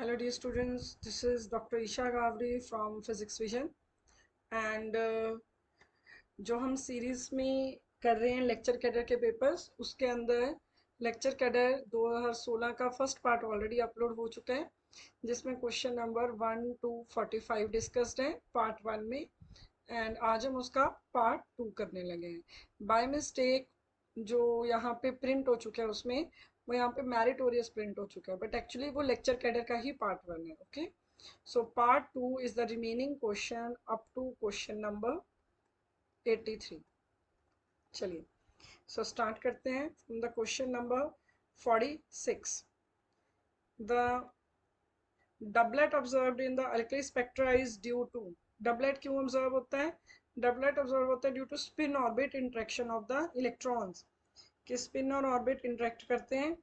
Hello dear students, this is Dr. Isha Gavri from Physics Vision and जो हम series में कर रहे हैं लेक्चर कैडर के पेपर्स उसके अंदर लेक्चर कैडर 2016 का फर्स्ट पार्ट ऑलरेडी अपलोड हो चुका है जिसमें क्वेश्चन नंबर 1 to 45 डिस्कस्ड है पार्ट 1 में एंड आज हम उसका पार्ट 2 करने लगे हैं। बाय मिस्टेक जो यहाँ पे प्रिंट हो चुका है उसमें वो यहाँ पे मैरिटोरियस प्रिंट हो चुका है बट एक्चुअली वो लेक्चर कैडर का ही पार्ट 1 है। Okay, so part 2 is the remaining question up to question number 83। चलिए सो स्टार्ट करते हैं from the question number 46। The doublet observed in the alkali spectra is due to, doublet क्यों observe होता है? Doublet observe होता है due to spin orbit interaction of the electrons, कि spin और ऑर्बिट इंटरेक्ट करते हैं,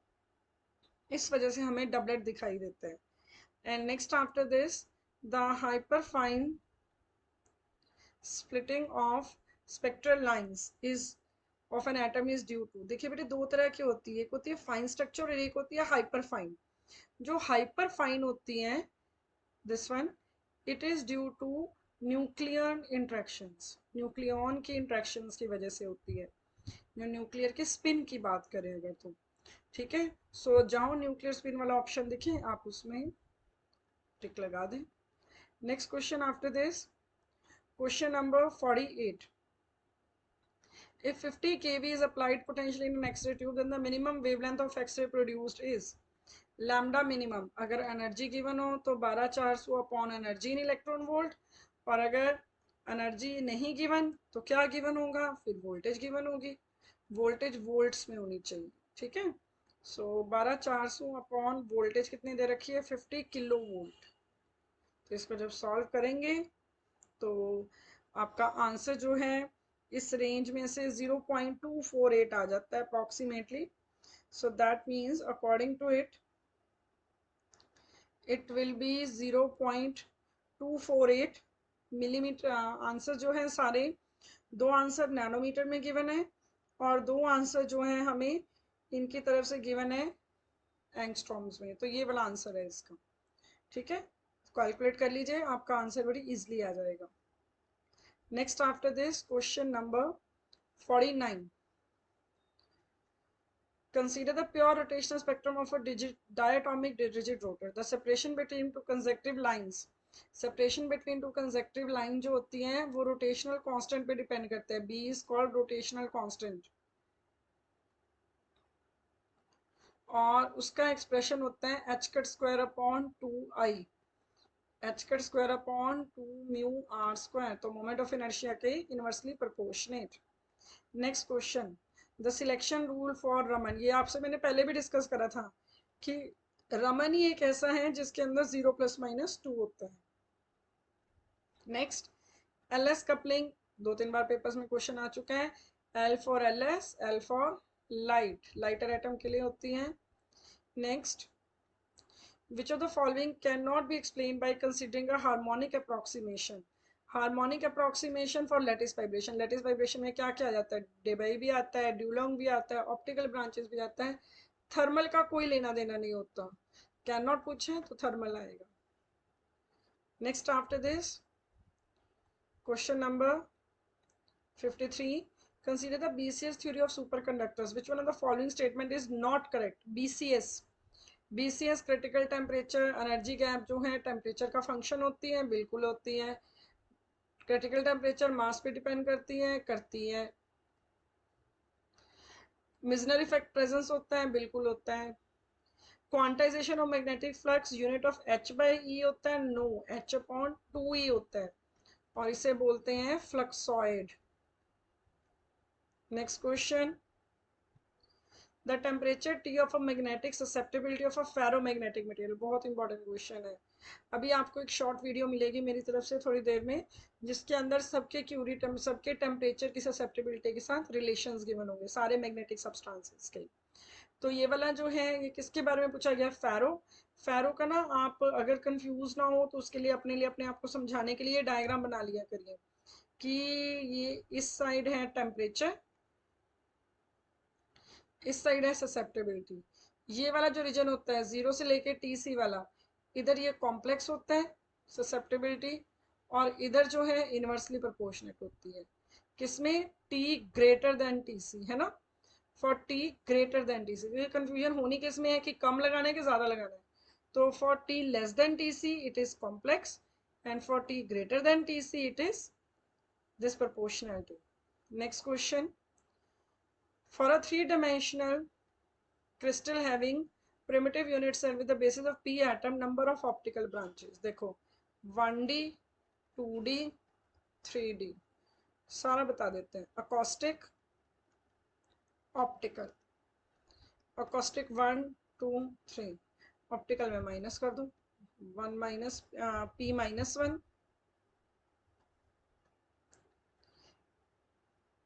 इस वजह से हमें डबलेट दिखाई देता है। And next after this the hyperfine splitting of spectral lines is of an atom is due to. देखिए बेटे दो तरह की होती है, एक होती है फाइन स्ट्रक्चर और एक होती है हाइपर फाइन। जो हाइपर फाइन होती है this one, it is due to nuclear interactions, nucleon की इंट्रैक्शंस की वजह से होती है। जो न्यूक्लियर के स्पिन की बात करें अगर तो ठीक है, सो जहां न्यूक्लियर स्पिन वाला ऑप्शन दिखे आप उसमें टिक लगा दें। Next question after this, question number 48। If 50 kV is applied potentially in an X-ray tube, then the minimum wavelength of X-ray produced is lambda minimum. अगर एनर्जी गिवन हो तो 12400 upon energy in electron volt, और अगर energy नहीं given तो क्या given होगा? फिर वोल्टेज गिवन होगी, वोल्टेज वोल्ट्स में होनी चाहिए। ठीक है, सो 12400 अपॉन वोल्टेज कितनी दे रखी है? 50 किलो वोल्ट। तो इसको जब सॉल्व करेंगे तो आपका आंसर जो है इस रेंज में से 0.248 आ जाता है approximately. So that means according to it will be 0.248 millimetre. Answer जो है सारे दो आंसर नैनोमीटर में गिवन है और दो आंसर जो है हमें इनकी तरफ से गिवन है एंगस्ट्रॉम्स में, तो ये वाला आंसर है इसका। ठीक है, कैलकुलेट कर लीजिए, आपका आंसर बड़ी इजीली आ जाएगा। Next after this question number 49। Consider the pure rotational spectrum of a diatomic rigid rotor. The separation between two consecutive lines, separation between two consecutive line जो होती हैं वो rotational constant पे depend करते हैं। B is called rotational constant और उसका expression होता है h cut square upon 2i, h cut square upon 2 mu r square, तो मोमेंट ऑफ इनर्शिया के inversely proportionate. Next question, the selection rule for Raman. ये आपसे मैंने पहले भी डिस्कस करा था कि रमन ही एक ऐसा है जिसके अंदर 0 ± 2 होता है। नेक्स्ट, एल एस कपलिंग, दो तीन बार पेपर्स में क्वेश्चन आ चुका है। L for L S, L for light, lighter atom के लिए होती हैं। Next, which of the following cannot be explained by considering a harmonic approximation? Harmonic approximation for lattice vibration. Lattice vibration में क्या क्या आ जाता है? डेबाई भी आता है, ड्यूलोंग भी आता है, ऑप्टिकल ब्रांचेस भी आता है। थर्मल का कोई लेना देना नहीं होता, कैन नॉट पूछे तो थर्मल आएगा। Next after this question number 53। Consider the BCS theory of superconductors. Which one of the following statement is not correct? BCS critical temperature energy gap जो है टेम्परेचर का फंक्शन होती है, बिल्कुल होती है। क्रिटिकल टेम्परेचर मास पे डिपेंड करती है। मिजनर इफेक्ट प्रेजेंस होता है, बिल्कुल होता है। Quantization of magnetic flux unit of h/e होता है, नो, h/2e होता है और इसे बोलते हैं fluxoid. Next question, the temperature T of a magnetic susceptibility of a ferromagnetic material. बहुत इंपॉर्टेंट क्वेश्चन है। अभी आपको एक शॉर्ट वीडियो मिलेगी मेरी तरफ से थोड़ी देर में जिसके अंदर सबके सबके टेम्परेचर की ससेप्टिबिलिटी के साथ रिलेशंस गिवन होंगे सारे मैग्नेटिक सब्सटेंसेस के। तो ये वाला जो है ये किसके बारे में पूछा गया? फेरो का ना, आप अगर कंफ्यूज ना हो तो उसके लिए अपने आप को समझाने के लिए डायग्राम बना लिया करिए कि ये इस साइड है टेम्परेचर, इस साइड है ससेप्टिबिलिटी। ये वाला जो रीजन होता है 0 से लेके TC वाला, इधर ये कॉम्प्लेक्स होता है ससेप्टेबिलिटी, और इधर जो है इनवर्सली प्रोपोर्शनेट होती है। किसमें? T greater than T C, है ना, for T greater than T C. ये कंफ्यूजन होनी किसमें है कि कम लगाना है कि ज्यादा लगाना है। तो for T less than T see it is complex, and for T greater than T see it is this proportionality. Next question. For a three-dimensional crystal having primitive unit cell with the basis of p atom, number of optical branches. देखो 1D 2D 3D सारा बता देते हैं। Acoustic, optical, acoustic 1 2 3, optical में minus कर दूं, 1 minus p minus 1,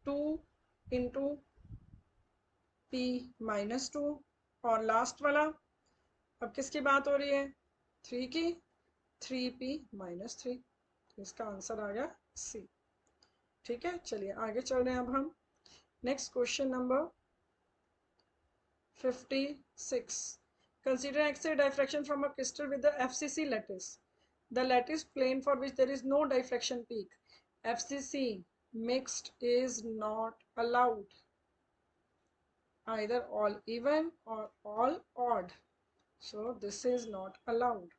2 into p minus 2, और last वाला अब किसकी बात हो रही है? 3 की, 3p माइनस 3। तो इसका आंसर आ गया सी। ठीक है, चलिए आगे चल रहे हैं अब हम। Next question number 56। Consider X-ray diffraction from a crystal with the FCC lattice. The lattice plane for which there is no diffraction peak, FCC mixed, is not allowed. Either all even or all odd. So this is not allowed.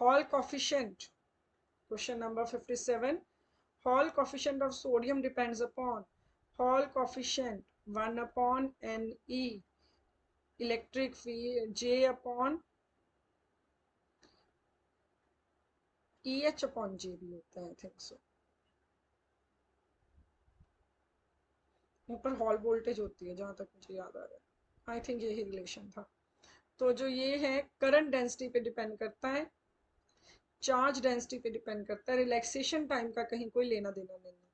Hall coefficient. Question number 57. Hall coefficient of sodium depends upon Hall coefficient 1 upon Ne, electric field J upon EH upon J भी होता है, I think so. ऊपर hall voltage होती है जहां तक मुझे याद आ रहा है, आई थिंक यही रिलेशन था। तो जो ये है करंट डेंसिटी पे डिपेंड करता है, चार्ज डेंसिटी पे डिपेंड करता है, रिलैक्सेशन टाइम का कहीं कोई लेना देना नहीं है।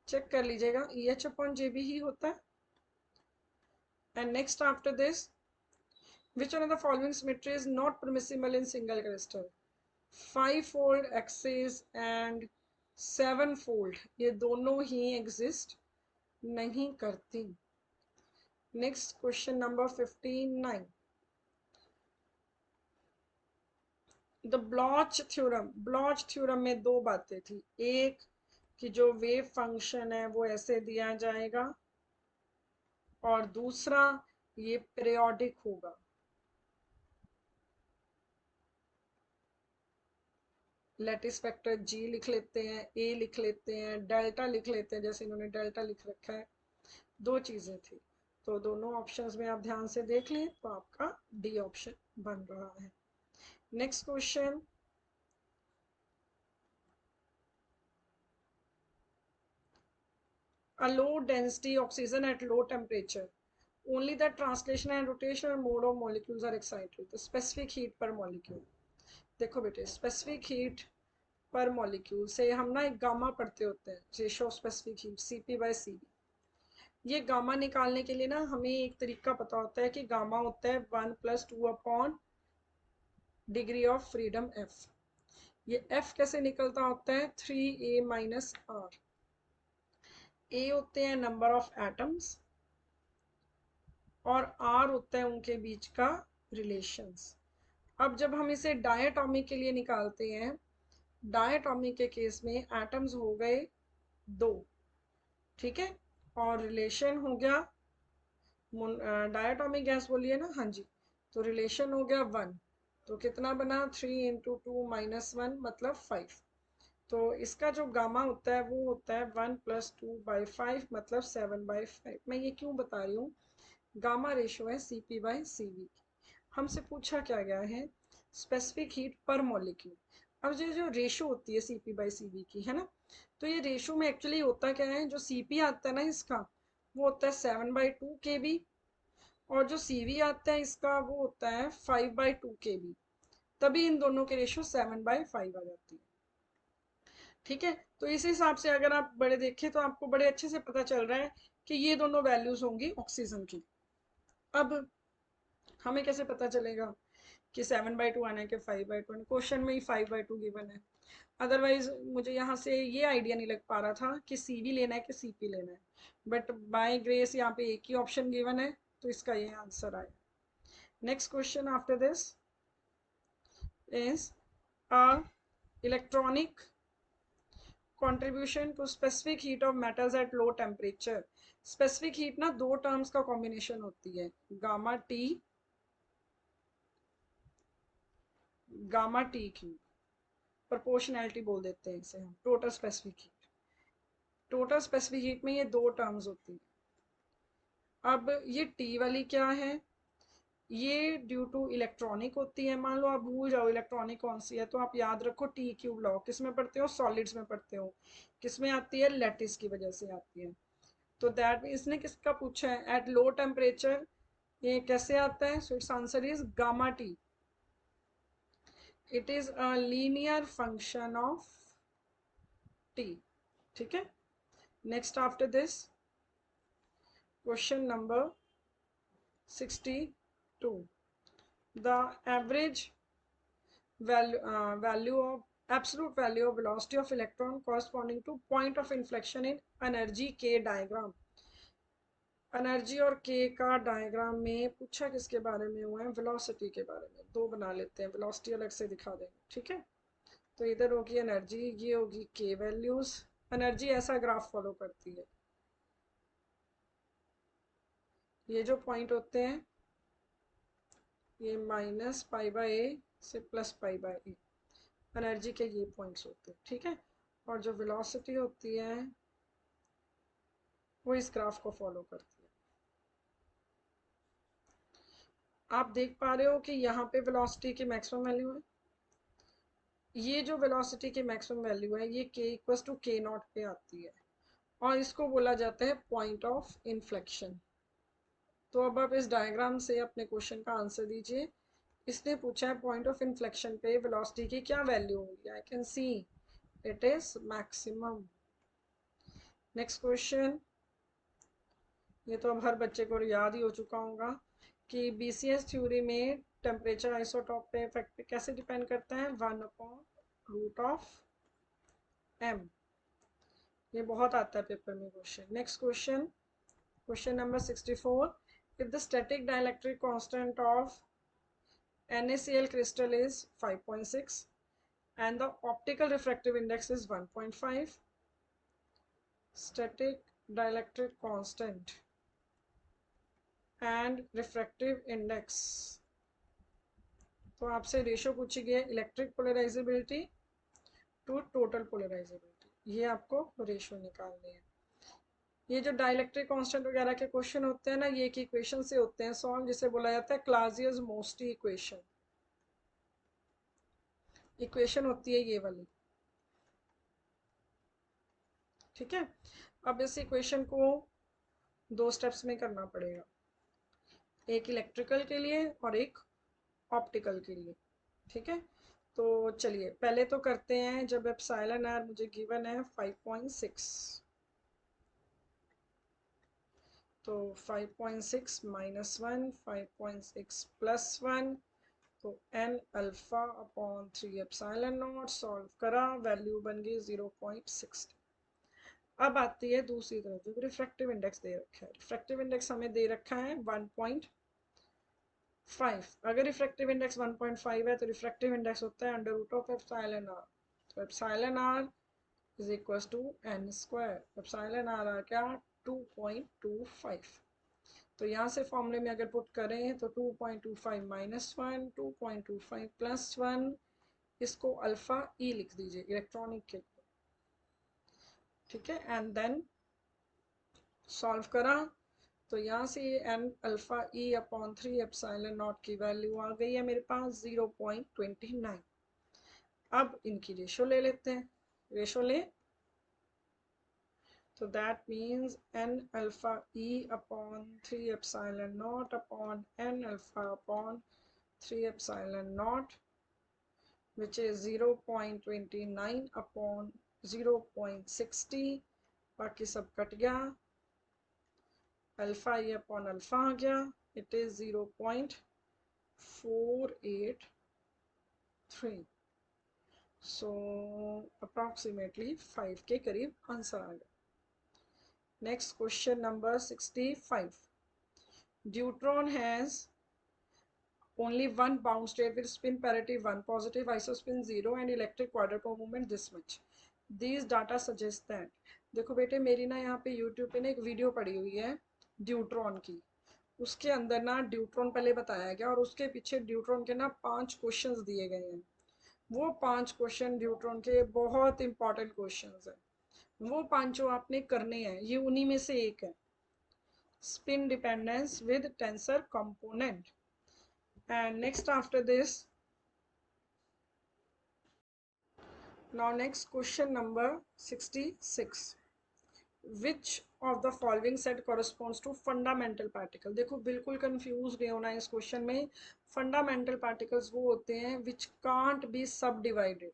चेक कर लीजिएगा, EH upon J भी ही होता है। And next after this, which one of the following symmetry is not permissible in single crystal? 5-fold axis and 7-fold, ये दोनों ही एग्जिस्ट नहीं करती। Next question number 59। The blotch theorem, blotch theorem में दो बातें थी, एक कि जो वेव फंक्शन है वो ऐसे दिया जाएगा, और दूसरा ये पीरियोडिक होगा। लैटिस फैक्टर G लिख लेते हैं, A लिख लेते हैं, डेल्टा लिख लेते हैं, जैसे इन्होंने डेल्टा लिख रखा है। दो चीजें थी, तो दोनों ऑप्शंस में आप ध्यान से देख लें तो आपका डी ऑप्शन बन रहा है। Next question, a low density oxygen at low temperature, only the translation and rotational mode of molecules are excited. The specific heat per molecule, देखो बेटे स्पेसिफिक हीट पर मॉलिक्यूल से हम ना एक गामा पढ़ते होते हैं, ratio of specific heat CP/CV। ये गामा निकालने के लिए ना हमें एक तरीका पता होता है कि गामा होता है 1 + 2 upon degree of freedom F। ये F कैसे निकलता होता है? 3A - R। A होते हैं नंबर ऑफ एटम्स और R होता है उनके बीच का रिलेशंस। अब जब हम इसे डायटोमिक के लिए निकालते हैं, डायटोमिक के केस में एटम्स हो गए 2, ठीक है, और रिलेशन हो गया, डायटोमिक गैस बोलिए ना, हाँ जी, तो रिलेशन हो गया 1। तो कितना बना? 3 × 2 - 1 मतलब 5। तो इसका जो गामा होता है वो होता है 1 + 2/5 मतलब 7/5। मैं ये क्यों बता रही हूँ? गामा रेशो है CP/CV। हमसे पूछा क्या गया है? स्पेसिफिक हीट पर मॉलिक्यूल। अब जो रेशो होती है CP/CV की, है ना, तो ये रेशो में एक्चुअली होता क्या है, जो CP आता है ना इसका, वो होता है 7/2 kb, और जो CV आता है इसका वो होता है 5/2 kb। तभी इन दोनों के रेशो 7/5 आ जाती है। ठीक है, तो इस हिसाब से अगर आप बड़े देखें तो आपको बड़े अच्छे से पता चल रहा है कि ये दोनों वैल्यूज होंगी ऑक्सीजन की। अब हमें कैसे पता चलेगा कि 7/2 आना है कि 5/2? क्वेश्चन में ही 5/2 गिवन है, अदरवाइज मुझे यहाँ से ये आइडिया नहीं लग पा रहा था कि CV लेना है कि CP लेना है, बट बाय ग्रेस यहाँ पे एक ही ऑप्शन गिवन है, तो इसका ये आंसर आया। Next question after this, is a electronic contribution to specific heat of metals at low temperature. specific heat ना दो टर्म्स का कॉम्बिनेशन होती है, गामा टी क्यूब, प्रोपोर्शनैलिटी बोल देते हैं इसे हम, total specific heat. Total specific heat में ये दो टर्म्स होती है। अब ये टी वाली क्या है, ये ड्यू टू इलेक्ट्रॉनिक होती है। मान लो आप भूल जाओ इलेक्ट्रॉनिक कौन सी है, तो आप याद रखो टी क्यूब लॉ। किस में पढ़ते हो, सॉलिड्स में पढ़ते हो। किस में आती है, लैटिस की वजह से आती है। तो दैट इसने किसका पूछा है, एट लो टेम्परेचर ये कैसे आता है, so it's answer is gamma T. It is a linear function of T. ठीक है, next after this question number 62, the average value of absolute value of velocity of electron corresponding to point of inflection in energy k diagram। Energy और के का diagram में पूछा किसके बारे में हुआ है, वेलोसिटी के बारे में। दो बना लेते हैं, वेलोसिटी अलग से दिखा देंगे। ठीक है, तो इधर होगी एनर्जी, ये होगी के वैल्यूज। एनर्जी ऐसा ग्राफ फॉलो करती है, ये जो पॉइंट होते हैं ये माइनस पाई बाय ए से plus pi by A, energy के ये पॉइंट्स होते हैं। ठीक है, और जो वेलोसिटी होती है वो इस ग्राफ को फॉलो करती है। आप देख पा रहे हो कि यहाँ पे वेलोसिटी की मैक्सिमम वैल्यू है। ये जो वेलोसिटी की मैक्सिमम वैल्यू है ये k इक्वल टू के नॉट पे आती है, और इसको बोला जाता है पॉइंट ऑफ इन्फ्लेक्शन। तो अब आप इस डायग्राम से अपने क्वेश्चन का आंसर दीजिए। इसने पूछा है पॉइंट ऑफ इन्फ्लेक्शन पे वेलोसिटी की क्या वैल्यू होगी। I can see it is maximum. Next question, ये तो अब हर बच्चे को याद ही हो चुका होगा कि बीसीएस थ्योरी में टेम्परेचर आइसोटॉप पे इफेक्ट कैसे डिपेंड करता है, 1/√m। ये बहुत आता है पेपर में question. Next question, question number 64, if the static dielectric constant of NaCl crystal is 5.6 and the optical refractive index is 1.5, static dielectric constant and refractive index, तो आपसे रेशो पूछी गई है electric polarizability to total polarizability, ये आपको ratio निकालनी है। ये जो डाइलेक्ट्रिक कांस्टेंट वगैरह के क्वेश्चन होते हैं ना, ये एक इक्वेशन से होते हैं सॉल्व, जिसे बोला जाता है क्लासियस-मोस्टी इक्वेशन। इक्वेशन होती है ये वाली। ठीक है, अब इस इक्वेशन को दो स्टेप्स में करना पड़ेगा, एक इलेक्ट्रिकल के लिए और एक ऑप्टिकल के लिए। ठीक है, तो चलिए पहले तो करते हैं, जब एप्सिलॉन आर मुझे गिवन है 5.6, तो 5.6 माइनस 1, 5.6 प्लस 1, तो n alpha upon 3 epsilon not. Solve करा, वैल्यू बन गई 0.60। अब आती है दूसरी तरफ, जो रिफ्रैक्टिव इंडेक्स दे रखा है। रिफ्रैक्टिव इंडेक्स हमें दे रखा है 1.5। अगर रिफ्रैक्टिव इंडेक्स 1.5 है तो रिफ्रैक्टिव इंडेक्स होता है √ऑफ एप्सिलॉन आर। तो epsilon R is equal to n square. Epsilon R आ गया 2.25। तो यहाँ से फॉर्मूले में अगर पुट करें तो 2.25 माइनस 1, 2.25 प्लस 1, इसको अल्फा ई लिख दीजिए इलेक्ट्रॉनिक के। ठीक है, एंड देन सॉल्व करा, तो यहाँ से N alpha E upon 3 epsilon naught की वैल्यू आ गई है मेरे पास 0.29। अब इनकी रेशो ले लेते हैं, रेशो ले, so that means n alpha e upon 3 epsilon naught upon n alpha upon 3 epsilon naught, which is 0.29 upon 0.60, बाकी सब कट गया, अल्फा ई अपॉन अल्फा आ गया, इट इज 0.483। सो अप्रॉक्सीमेटली 5 के करीब आंसर आ गया। Next question number 65. Deuteron has only one bound state with spin parity 1, positive isospin 0 and electric quadrupole movement this much. These data suggest that. देखो बेटे मेरी ना यहाँ पे YouTube पे ना एक वीडियो पड़ी हुई है ड्यूट्रॉन की, उसके अंदर ना ड्यूट्रॉन पहले बताया गया और उसके पीछे ड्यूट्रॉन के ना 5 क्वेश्चंस दिए गए हैं। वो 5 क्वेश्चन ड्यूट्रॉन के बहुत इंपॉर्टेंट क्वेश्चंस हैं, वो पांचों आपने करने हैं, ये उन्हीं में से एक है, spin dependence with tensor component. And next after this, now next question number 66, which of the following set corresponds to fundamental particle? देखो बिल्कुल कंफ्यूज नहीं होना इस क्वेश्चन में। फंडामेंटल पार्टिकल्स वो होते हैं which can't be subdivided,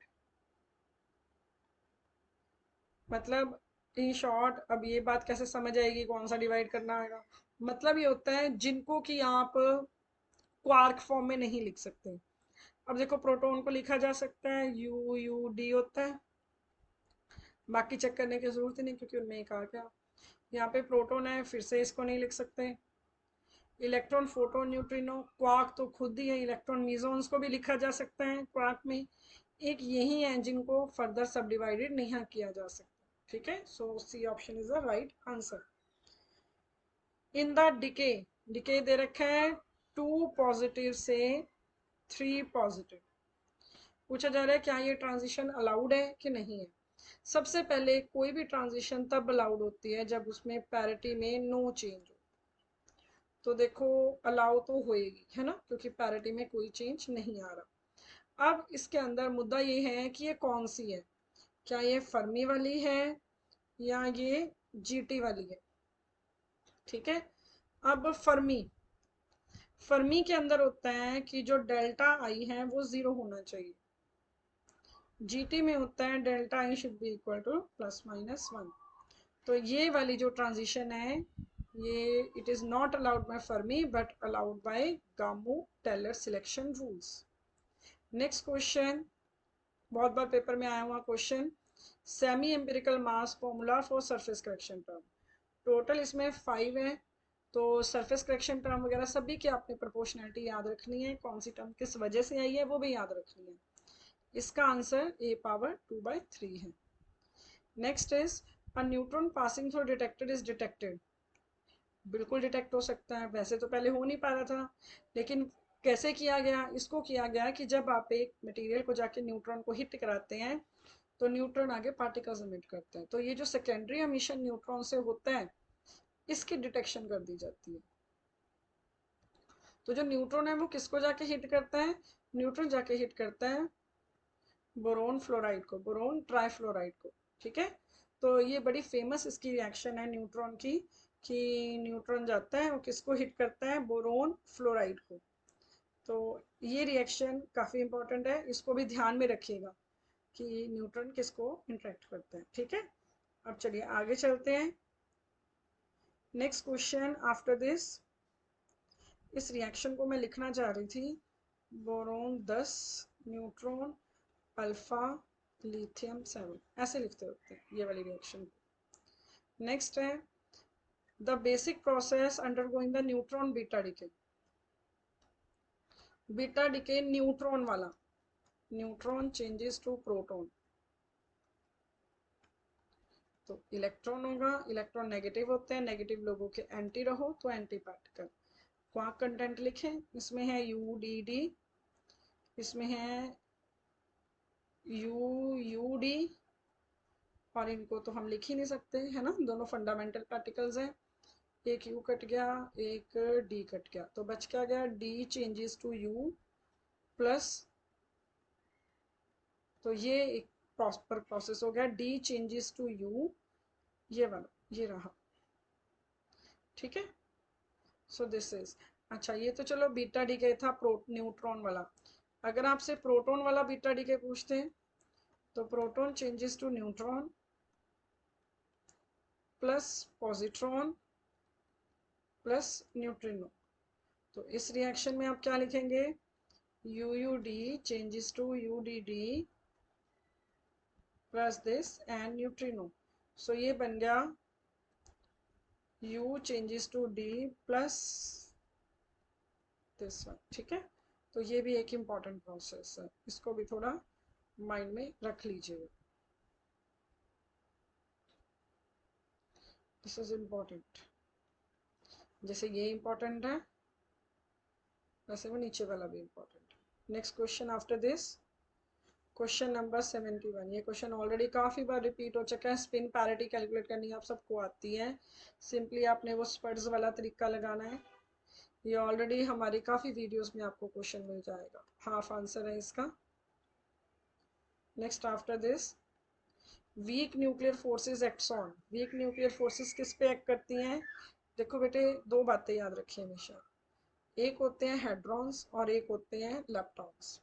मतलब इन शॉर्ट अब ये बात कैसे समझ आएगी कौन सा डिवाइड करना आएगा, मतलब ये होता है जिनको कि आप क्वार्क फॉर्म में नहीं लिख सकते। अब देखो प्रोटॉन को लिखा जा सकता है यू यू डी होता है, बाकी चेक करने की जरूरत ही नहीं क्योंकि उनमें एक आ गया। यहाँ पे प्रोटॉन है, फिर से इसको नहीं लिख सकते। इलेक्ट्रॉन फोटोन न्यूट्रिनो क्वार्क तो खुद ही है, इलेक्ट्रॉन मीजोन्स को भी लिखा जा सकता है क्वार्क में। एक यही है जिनको फर्दर सब डिवाइडेड नहीं किया जा सकता, ठीक है। So C option is the right answer. In the decay, decay दे रखा है 2 पॉजिटिव से 3 पॉजिटिव, पूछा जा रहा है क्या ये ट्रांजिशन अलाउड है कि नहीं है। सबसे पहले कोई भी ट्रांजिशन तब अलाउड होती है जब उसमें पैरिटी में नो चेंज हो, तो देखो अलाउ तो होएगी है ना, क्योंकि पैरिटी में कोई चेंज नहीं आ रहा। अब इसके अंदर मुद्दा ये है कि ये कौन सी है, क्या ये फर्मी वाली है या ये जीटी वाली है, ठीक है। अब फर्मी, फर्मी के अंदर होता है कि जो डेल्टा आई है वो 0 होना चाहिए, जीटी में होता है delta I should be equal to ±1। तो ये वाली जो ट्रांजिशन है ये it is not allowed by Fermi but allowed by Gamow Teller selection rules. Next question, बहुत बार पेपर में आया हुआ question, semi empirical mass formula for surface correction term. Total इसमें 5 है, तो सरफेस करेक्शन टर्म वगैरह सभी की आपने प्रोपोर्शनैलिटी याद रखनी है, कौन सी टर्म किस वजह से आई है वो भी याद रखनी है। इसका आंसर a⁻2/3 है। Next is a neutron passing through detector is detected, बिल्कुल डिटेक्ट हो सकता है, वैसे तो पहले हो नहीं पा रहा था, लेकिन कैसे किया गया, इसको किया गया कि जब आप एक मटेरियल को जाके न्यूट्रॉन को हिट कराते हैं तो न्यूट्रॉन आगे पार्टिकल्स एमिट करते हैं, तो ये जो सेकेंडरी एमिशन न्यूट्रॉन से होता है इसकी डिटेक्शन कर दी जाती है। तो जो न्यूट्रॉन है वो किसको जाके हिट करता है, न्यूट्रॉन जाके हिट करता है बोरोन फ्लोराइड को, बोरोन ट्राइफ्लोराइड को, ठीक है। तो ये बड़ी फेमस इसकी रिएक्शन है न्यूट्रॉन की, कि न्यूट्रॉन जाता है वो किसको हिट करता है, बोरोन फ्लोराइड को। तो ये रिएक्शन काफ़ी इंपॉर्टेंट है, इसको भी ध्यान में रखिएगा कि न्यूट्रॉन किसको इंटरेक्ट करता है, ठीक है। अब चलिए आगे चलते हैं। नेक्स्ट क्वेश्चन आफ्टर दिस, इस रिएक्शन को मैं लिखना चाह रही थी, बोरोन 10 न्यूट्रॉन अल्फा लिथियम 7, ऐसे लिखते होते हैं ये वाली रिएक्शन। नेक्स्ट है the basic process undergoing the neutron beta decay, beta decay neutron वाला, न्यूट्रॉन चेंजेस टू प्रोटॉन, तो इलेक्ट्रॉन होगा, इलेक्ट्रॉन नेगेटिव होते हैं, नेगेटिव लोगों के एंटी रहो तो एंटी पार्टिकल। क्वार्क कंटेंट लिखें, इसमें है यू डी डी, इसमें है यू यू डी, और इनको तो हम लिख ही नहीं सकते है ना, दोनों फंडामेंटल पार्टिकल्स हैं। एक यू कट गया, एक डी कट गया, तो बच क्या गया, D changes to U plus, तो ये एक प्रॉपर प्रोसेस हो गया, डी चेंजेस टू यू, ये वाला ये रहा, ठीक है। सो दिस इज, अच्छा ये तो चलो बीटा डीके था न्यूट्रॉन वाला। अगर आपसे प्रोटॉन वाला बीटा डीके पूछते हैं तो proton changes to neutron plus positron plus neutrino, तो इस रिएक्शन में आप क्या लिखेंगे, U U D changes to U D D plus this and neutrino, so ये बन गया U changes to D plus this one, ठीक है। तो ये भी एक इम्पॉर्टेंट प्रोसेस है, इसको भी थोड़ा माइंड में रख लीजिए। दिस इज इम्पॉर्टेंट, जैसे ये इम्पॉर्टेंट है वैसे वो नीचे वाला भी इम्पॉर्टेंट है। Next question after this, question number 71। ये क्वेश्चन ऑलरेडी काफ़ी बार रिपीट हो चुका है। स्पिन पैरिटी कैलकुलेट करनी आप सबको आती है, सिंपली आपने वो स्पड्स वाला तरीका लगाना है। ये ऑलरेडी हमारी काफ़ी वीडियोस में आपको क्वेश्चन मिल जाएगा, हाफ आंसर है इसका। Next after this, weak nuclear forces acts on. Weak nuclear forces किस पे एक्ट करती हैं? देखो बेटे, दो बातें याद रखिए हमेशा, एक होते हैं हेड्रॉन्स और एक होते हैं लेप्टॉन्स।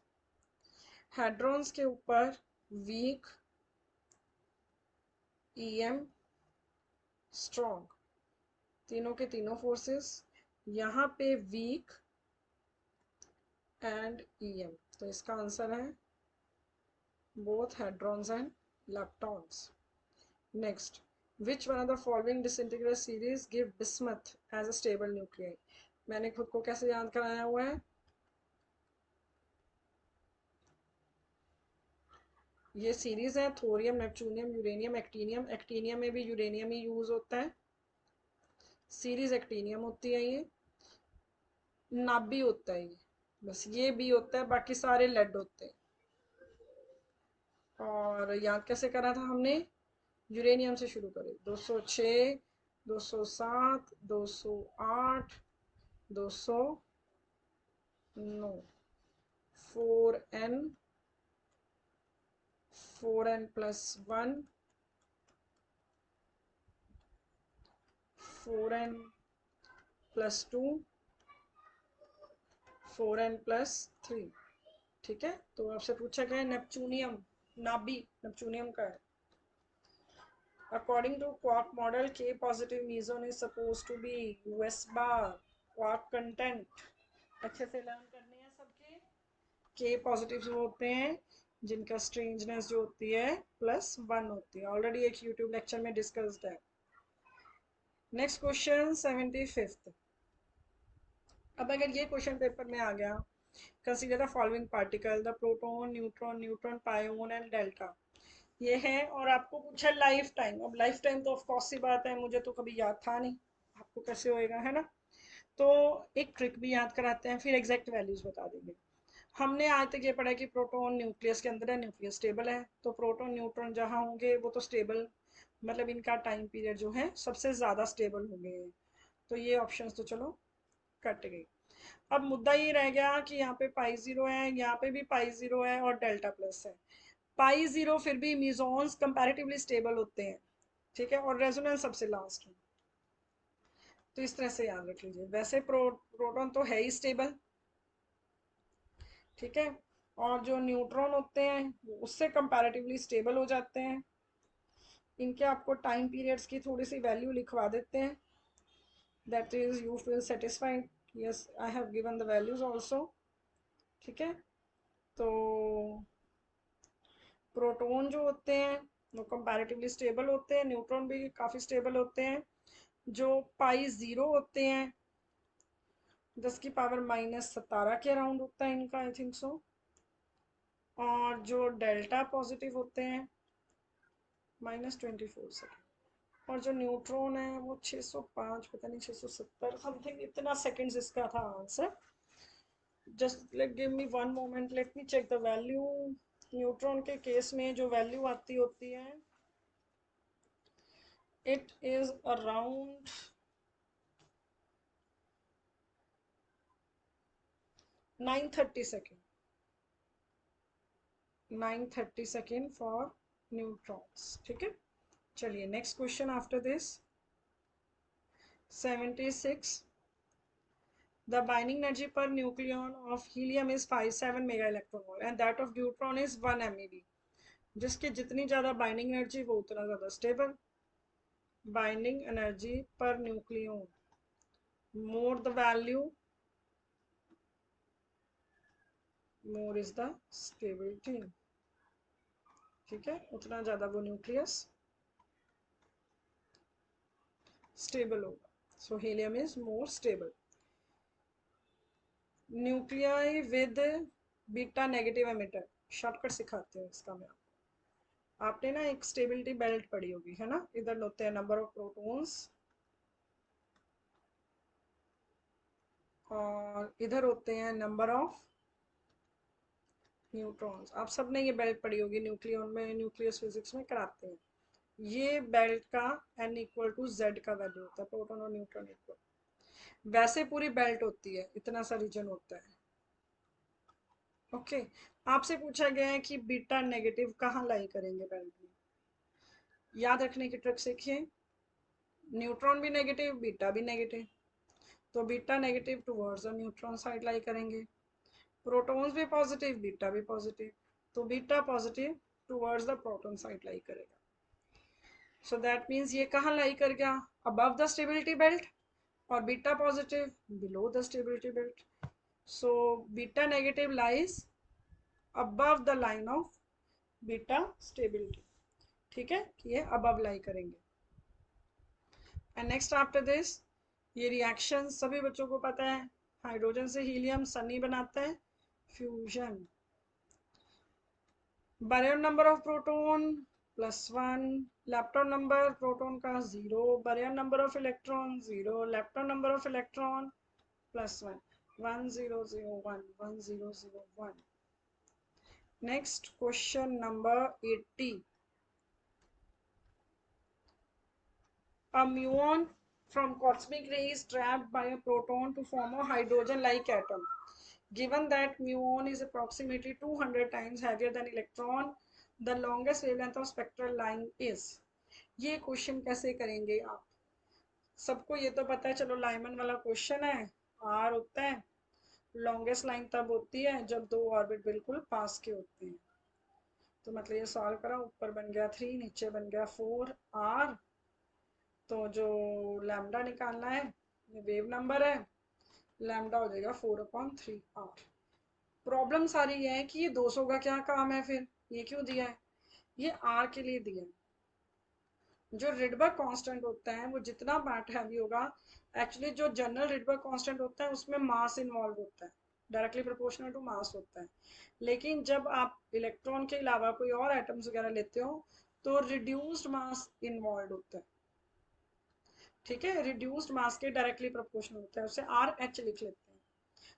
हेड्रॉन्स के ऊपर वीक, ईएम, स्ट्रॉन्ग, तीनों के तीनों फोर्सेस, यहाँ पे वीक एंड ईएम, तो इसका आंसर है both hadrons and leptons. Next, which one of the following disintegrated series give bismuth as a stable nuclei? मैंने खुद को कैसे याद कराया हुआ है? ये सीरीज है thorium, neptunium, uranium, actinium. Actinium में भी यूरेनियम ही यूज होता है, सीरीज एक्टीनियम होती है। ये नाबी होता है, ये बस ये भी होता है, बाकी सारे लेड होते हैं। और याद कैसे करा था हमने? यूरेनियम से शुरू करें, 206, 207, 208, 209, 4n, 4n+1, 4n+2, 4n+3। ठीक है, तो आपसे पूछा गया नेपच्यूनियम, नाबी नेपच्यूनियम का है। According to quark model, K positive meson is supposed to be US bar quark content। अच्छे से लर्न करने हैं सबके। K पॉजिटिव जो होते हैं जिनका स्ट्रेंजनेस जो होती है +1 होती है, ऑलरेडी एक यूट्यूब लेक्चर में डिस्कस्ड है। Next question 75। अब अगर ये क्वेश्चन पेपर में आ गया, consider the following particle, the proton, neutron, neutron, pion and delta. ये है, और आपको पूछा लाइफ टाइम। अब लाइफ टाइम तो ऑफकोर्स सी बात है, मुझे तो कभी याद था नहीं, आपको कैसे होएगा, है ना? तो एक ट्रिक भी याद कराते हैं, फिर एग्जैक्ट वैल्यूज बता देंगे। हमने आज तक ये पढ़ा कि प्रोटॉन न्यूक्लियस के अंदर है, न्यूक्लियस स्टेबल है, तो प्रोटॉन न्यूट्रॉन जहाँ होंगे वो तो स्टेबल, मतलब इनका टाइम पीरियड जो है सबसे ज़्यादा स्टेबल होंगे। तो ये ऑप्शंस तो चलो कट गई। अब मुद्दा ये रह गया कि यहाँ पे पाई जीरो है, यहाँ पे भी पाई जीरो है और डेल्टा प्लस है। पाई जीरो फिर भी मीजोन्स कंपैरेटिवली स्टेबल होते हैं, ठीक है, और रेजोनेंस सबसे लास्ट में। तो इस तरह से याद रख लीजिए। वैसे प्रोटॉन तो है ही स्टेबल, ठीक है, और जो न्यूट्रॉन होते हैं वो उससे कंपैरेटिवली स्टेबल हो जाते हैं। इनके आपको टाइम पीरियड्स की थोड़ी सी वैल्यू लिखवा देते हैं, that is you feel satisfied, yes I have given the values also. ठीक है, तो प्रोटॉन जो होते हैं वो कंपैरेटिवली स्टेबल होते हैं, न्यूट्रॉन भी काफ़ी स्टेबल होते हैं। जो पाई ज़ीरो होते हैं 10⁻⁻17 के अराउंड होता है इनका, आई थिंक सो। और जो डेल्टा पॉजिटिव होते हैं -24 सेकेंड। और जो न्यूट्रॉन है वो 605, पता नहीं 670 समथिंग इतना सेकेंड्स इसका था answer. Just let give me one moment, let me check the value. Neutron के केस में जो वैल्यू आती होती है, it is around 930 second, 930 second for neutrons. ठीक है, चलिए next question after this 76। The binding energy per nucleon of helium is 57 mega electron volt and that of deuteron is 1 MeV। जिसकी जितनी ज़्यादा बाइंडिंग एनर्जी वो उतना ज़्यादा stable. Binding energy per nucleon, more the value more is the stability. ठीक है, उतना ज़्यादा वो न्यूक्लियस स्टेबल होगा। So helium is more stable. Nuclei with beta negative emitter, shortcut सिखाते हैं इसका मैं आपने ना एक स्टेबिलिटी बेल्ट पढ़ी होगी है ना, इधर होते हैं नंबर ऑफ प्रोटॉन्स और इधर होते हैं नंबर ऑफ न्यूट्रॉन्स। आप सबने ये बेल्ट पढ़ी होगी, न्यूक्लियन में न्यूक्लियस फिजिक्स में कराते हैं। ये बेल्ट का n इक्वल टू जेड का वैल्यू होता है, प्रोटॉन और न्यूट्रॉन इक्वल। वैसे पूरी बेल्ट होती है, इतना सा रीजन होता है। ओके, आपसे पूछा गया है कि बीटा नेगेटिव कहाँ लाई करेंगे बेल्ट में। याद रखने की ट्रिक सीखिए, न्यूट्रॉन भी नेगेटिव बीटा भी नेगेटिव, तो beta negative towards the neutron side लाई करेंगे। प्रोटॉन्स भी पॉजिटिव बीटा भी पॉजिटिव, तो beta positive towards the proton side लाई करेगा। सो दैट मीन्स ये कहाँ लाई कर गया, अबव द स्टेबिलिटी बेल्ट, और beta positive below the stability belt. So beta negative lies above the line of beta stability, ठीक है, ये above लाई करेंगे। एंड नेक्स्ट आफ्टर दिस, ये रिएक्शन सभी बच्चों को पता है, हाइड्रोजन से हीलियम सनी बनाता है, fusion. Baryon number of proton +1, lepton number proton का 0, baryon number of electron 0, lepton number of electron +1, 1 0 0 1 1 0 0 1। Next question number 80, a muon from cosmic ray is trapped by a proton to form a hydrogen-like atom. Given that muon is approximately 200 times heavier than electron, the longest wavelength of spectral line is. ये question कैसे करेंगे आप, सबको ये तो पता है, चलो लाइमन वाला क्वेश्चन है। आर होता है, लॉन्गेस्ट लाइन तब होती है जब दो ऑर्बिट बिल्कुल पास के होते हैं। तो मतलब ये सॉल्व करा, ऊपर बन गया 3, नीचे बन गया 4 आर, तो जो लैम्डा निकालना है, ये वेव नंबर है, लैम्डा हो जाएगा 4/3 आर। प्रॉब्लम सारी ये है कि ये 200 का क्या काम है, फिर ये क्यों दिया है, ये आर के लिए दिया है। जो रिडबर्ग कांस्टेंट होता है वो जितना मैट हैवी होगा, एक्चुअली जो जनरल रिडबर्ग कांस्टेंट होता है उसमें मास इन्वॉल्व होता है, डायरेक्टली प्रोपोर्शनल टू मास होता है। लेकिन जब आप इलेक्ट्रॉन के अलावा कोई और एटम्स वगैरह लेते हो तो रिड्यूस्ड मास इन्वॉल्व होता है, ठीक है, रिड्यूस्ड मास के डायरेक्टली प्रोपोर्शनल होता है, उसे आर एच लिख लेते हैं।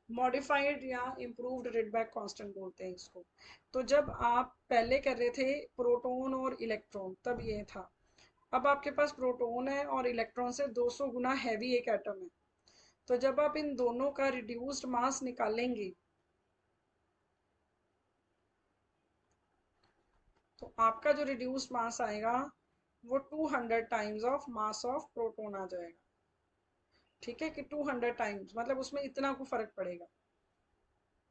मॉडिफाइड या इम्प्रूव्ड रिडबर्ग कांस्टेंट बोलते हैं इसको। तो जब आप पहले कर रहे थे प्रोटॉन और इलेक्ट्रॉन तब ये था, अब आपके पास प्रोटॉन है और इलेक्ट्रॉन से 200 गुना हैवी एक एटम है, तो जब आप इन दोनों का रिड्यूस्ड मास निकालेंगे तो आपका जो रिड्यूस्ड मास आएगा वो 200 times of mass of proton आ जाएगा, ठीक है, कि 200 टाइम्स मतलब उसमें इतना को फर्क पड़ेगा,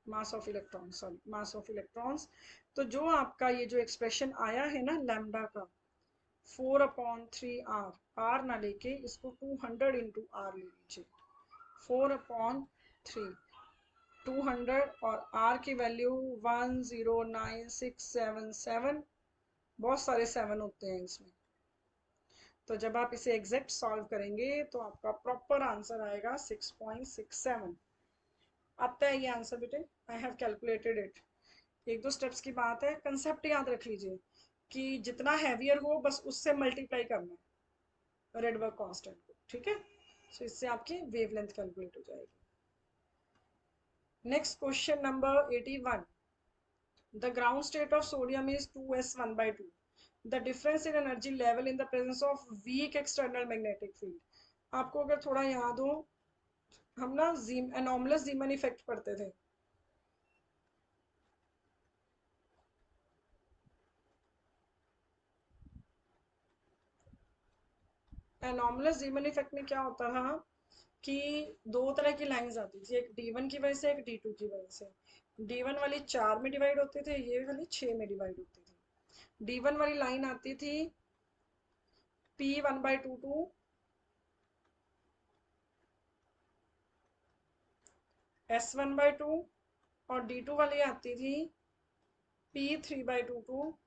mass of electron, sorry mass of electrons. तो जो आपका ये जो एक्सप्रेशन आया है ना लैम्डा का 4/3 आर, आर ना लेके इसको 200 इंटू आर ले लीजिए, 4/3, 200 और आर की वैल्यू 109677, बहुत सारे 7 होते हैं इसमें। तो जब आप इसे एग्जैक्ट सॉल्व करेंगे तो आपका प्रॉपर आंसर आएगा 6.67। आता है ये आंसर बेटे, आई हैव कैलकुलेटेड इट। एक दो स्टेप्स की बात है, कंसेप्ट याद रख लीजिए कि जितना हैवियर हो बस उससे मल्टीप्लाई करना है रेडबर्ग कांस्टेंट को, ठीक है। सो इससे आपकी वेवलेंथ कैलकुलेट हो जाएगी। Next question number 81, the ground state of sodium is 2s1/2, the difference in energy level in the presence of weak external magnetic field. आपको अगर थोड़ा याद हो, हम ना एनॉमलस जीमन इफेक्ट पढ़ते थे, एनॉमलस जीमन इफेक्ट में क्या होता था कि दो तरह की लाइंस आती थी, एक D1 की वजह से, एक D2 की वजह से। D1 वाली 4 में डिवाइड होते थे, ये वाली 6 में डिवाइड होती थी। D1 वाली लाइन आती थी P1/2 टू S1/2, और D2 वाली आती थी P3/2 to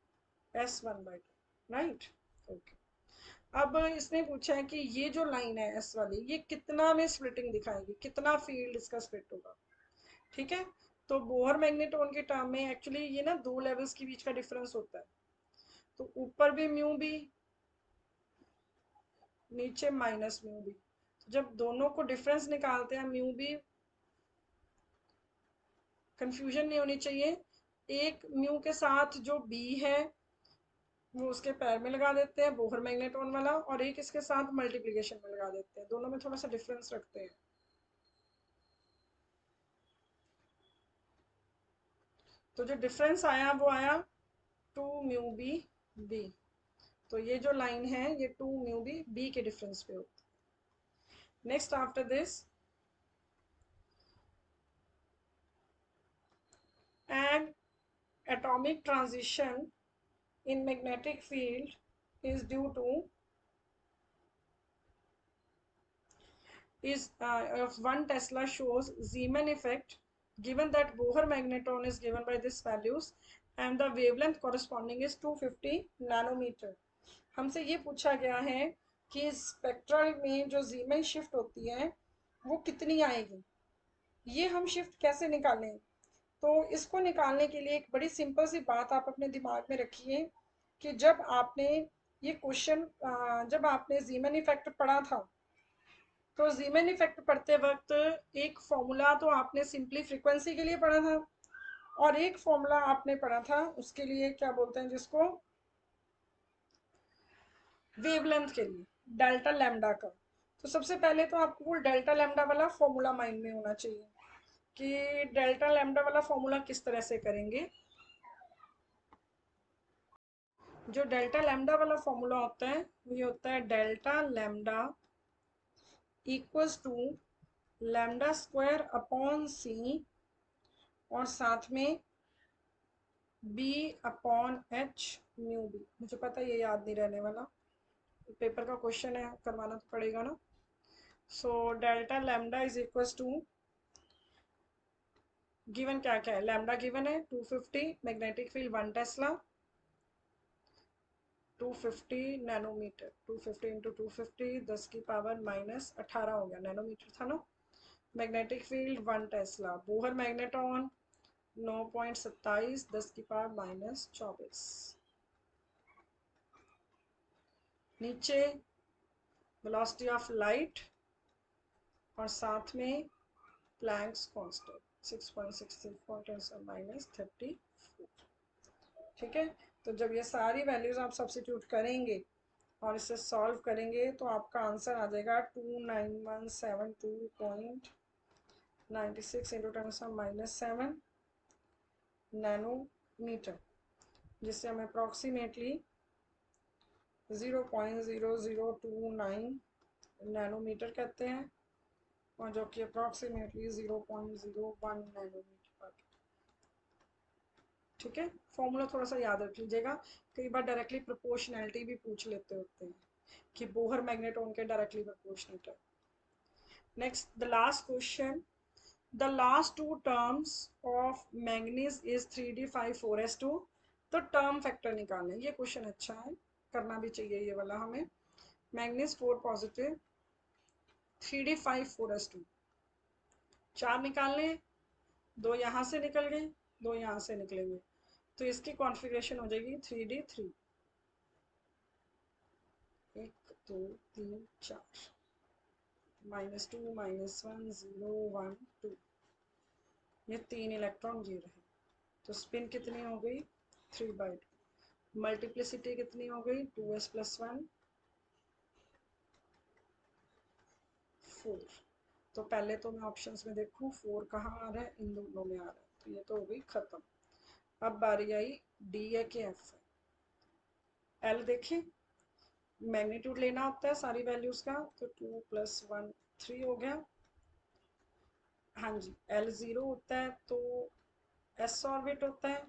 S1/2, right. Okay, अब इसने पूछा है कि ये जो लाइन है एस वाली, ये कितना में स्प्लिटिंग दिखाएगी, कितना फील्ड इसका स्प्लिट होगा। ठीक है। तो बोहर मैग्नेट्रॉन के टर्म में एक्चुअली ये ना दो लेवल्स के बीच का डिफरेंस होता है, तो ऊपर भी म्यू बी, नीचे माइनस म्यू बी। तो जब दोनों को डिफरेंस निकालते हैं म्यू बी, कंफ्यूजन नहीं होनी चाहिए, एक म्यू के साथ जो बी है वो उसके पैर में लगा देते हैं बोहर मैग्नेट्रॉन वाला, और एक इसके साथ मल्टीप्लिकेशन में लगा देते हैं, दोनों में थोड़ा सा डिफरेंस रखते हैं। तो जो डिफरेंस आया वो आया 2 म्यू बी। तो ये जो लाइन है ये 2 म्यू बी के डिफरेंस पे होती है। Next after this, and atomic transition in magnetic field is due to of 1 Tesla shows Zeeman effect given that Bohr magnetron is given by this values and the wavelength corresponding is 250 nanometer। हमसे ये पूछा गया है कि spectral में जो जीमन shift होती है वो कितनी आएगी, ये हम शिफ्ट कैसे निकालें। तो इसको निकालने के लिए एक बड़ी सिंपल सी बात आप अपने दिमाग में रखिए कि जब आपने ये क्वेश्चन, जब आपने जीमन इफेक्ट पढ़ा था, तो जीमन इफेक्ट पढ़ते वक्त एक फॉर्मूला तो आपने सिंपली फ्रीक्वेंसी के लिए पढ़ा था, और एक फॉर्मूला आपने पढ़ा था उसके लिए क्या बोलते हैं जिसको, वेवलेंथ के लिए, डेल्टा लैम्डा का। तो सबसे पहले तो आपको वो डेल्टा लैम्डा वाला फॉर्मूला माइंड में होना चाहिए कि डेल्टा लैम्डा वाला फॉर्मूला किस तरह से करेंगे। जो डेल्टा लैम्डा वाला फॉर्मूला होता है वो ये होता है delta lambda equals to lambda square upon C, और साथ में B upon H mu B. मुझे पता है ये याद नहीं रहने वाला, पेपर का क्वेश्चन है, करवाना तो पड़ेगा ना। So delta lambda is equals to, given क्या क्या है, लैम्डा गिवन है 250, magnetic field 1 tesla, 250 nanometre, 250 into 250 10 की पावर माइनस 18 हो गया, नैनोमीटर था ना। Magnetic field 1 Tesla, Bohr magnetron 9.27 10 की पावर माइनस 24। नीचे वेलोसिटी ऑफ लाइट और साथ में प्लैंक्स कांस्टेंट 6.64 माइनस 34। ठीक है। तो जब ये सारी वैल्यूज आप सब्स्टिट्यूट करेंगे और इसे सॉल्व करेंगे तो आपका आंसर आ जाएगा 29172.96 इंटू 10⁻⁷ नैनोमीटर, जिससे हम अप्रॉक्सीमेटली 0.0029 नैनोमीटर कहते हैं, और जो कि अप्रॉक्सीमेटली 0.01 नैनोमीटर। ठीक है। फॉर्मूला थोड़ा सा याद रख लीजिएगा, कई बार डायरेक्टली प्रोपोर्शनैलिटी भी पूछ लेते होते हैं कि बोहर मैग्नेट्रॉन के डायरेक्टली प्रोपोर्शनल है। Next the last question, the last two terms of manganese is 3d54s2। तो टर्म फैक्टर निकालना है, ये क्वेश्चन अच्छा है, करना भी चाहिए ये वाला हमें। मैंगनीज 4 पॉजिटिव, 3d54s2, 4 निकालने, 2 यहाँ से निकल गए, 2 यहाँ से निकलेंगे, तो इसकी कॉन्फ़िगरेशन हो जाएगी 3d3, 1 2 3 4, -2 -1 0 1 2, ये 3 इलेक्ट्रॉन ये रहे। तो स्पिन कितनी हो गई 3/2, मल्टीप्लिसिटी कितनी हो गई 2s + 1 4। तो पहले तो मैं ऑप्शंस में देखूं 4 कहाँ आ रहा है, इन दोनों में आ रहा है, तो ये तो हो गई खत्म। अब बारी आई डी है कि एफ है। एल देखें, मैग्नीट्यूड लेना होता है सारी वैल्यूज का, तो 2 + 1 3 हो गया। हाँ जी, एल 0 होता है तो एस ऑर्बिट होता है,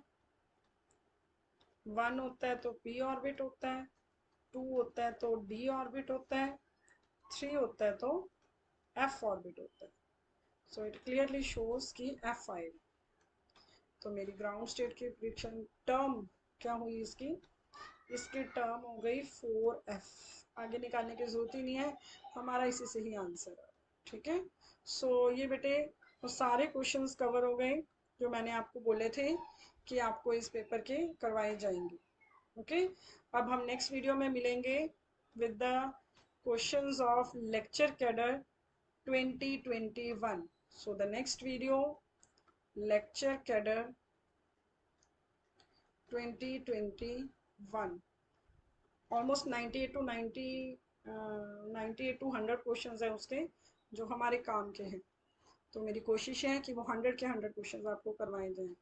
1 होता है तो पी ऑर्बिट होता है, 2 होता है तो डी ऑर्बिट होता है, 3 होता है तो एफ ऑर्बिट होता है। सो इट क्लियरली शोज कि एफ आएगा। तो मेरी ग्राउंड स्टेट की प्रिडिक्शन टर्म क्या हुई इसकी टर्म हो गई 4f। आगे निकालने की जरूरत ही नहीं है, हमारा इसी से ही आंसर है। ठीक है। सो ये बेटे वो सारे क्वेश्चंस कवर हो गए जो मैंने आपको बोले थे कि आपको इस पेपर के करवाए जाएंगे। ओके, अब हम नेक्स्ट वीडियो में मिलेंगे with the questions of lecture cadre 2021। So the next video, lecture cadre 2021, almost 98 to 90 98 to 100 questions हैं उसके जो हमारे काम के हैं। तो मेरी कोशिश है कि वो 100 के 100 क्वेश्चंस आपको करवाए जाएं।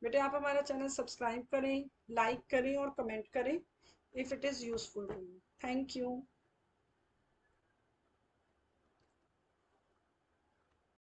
बेटे आप हमारा चैनल सब्सक्राइब करें, लाइक करें और कमेंट करें if it is useful to you. Thank you.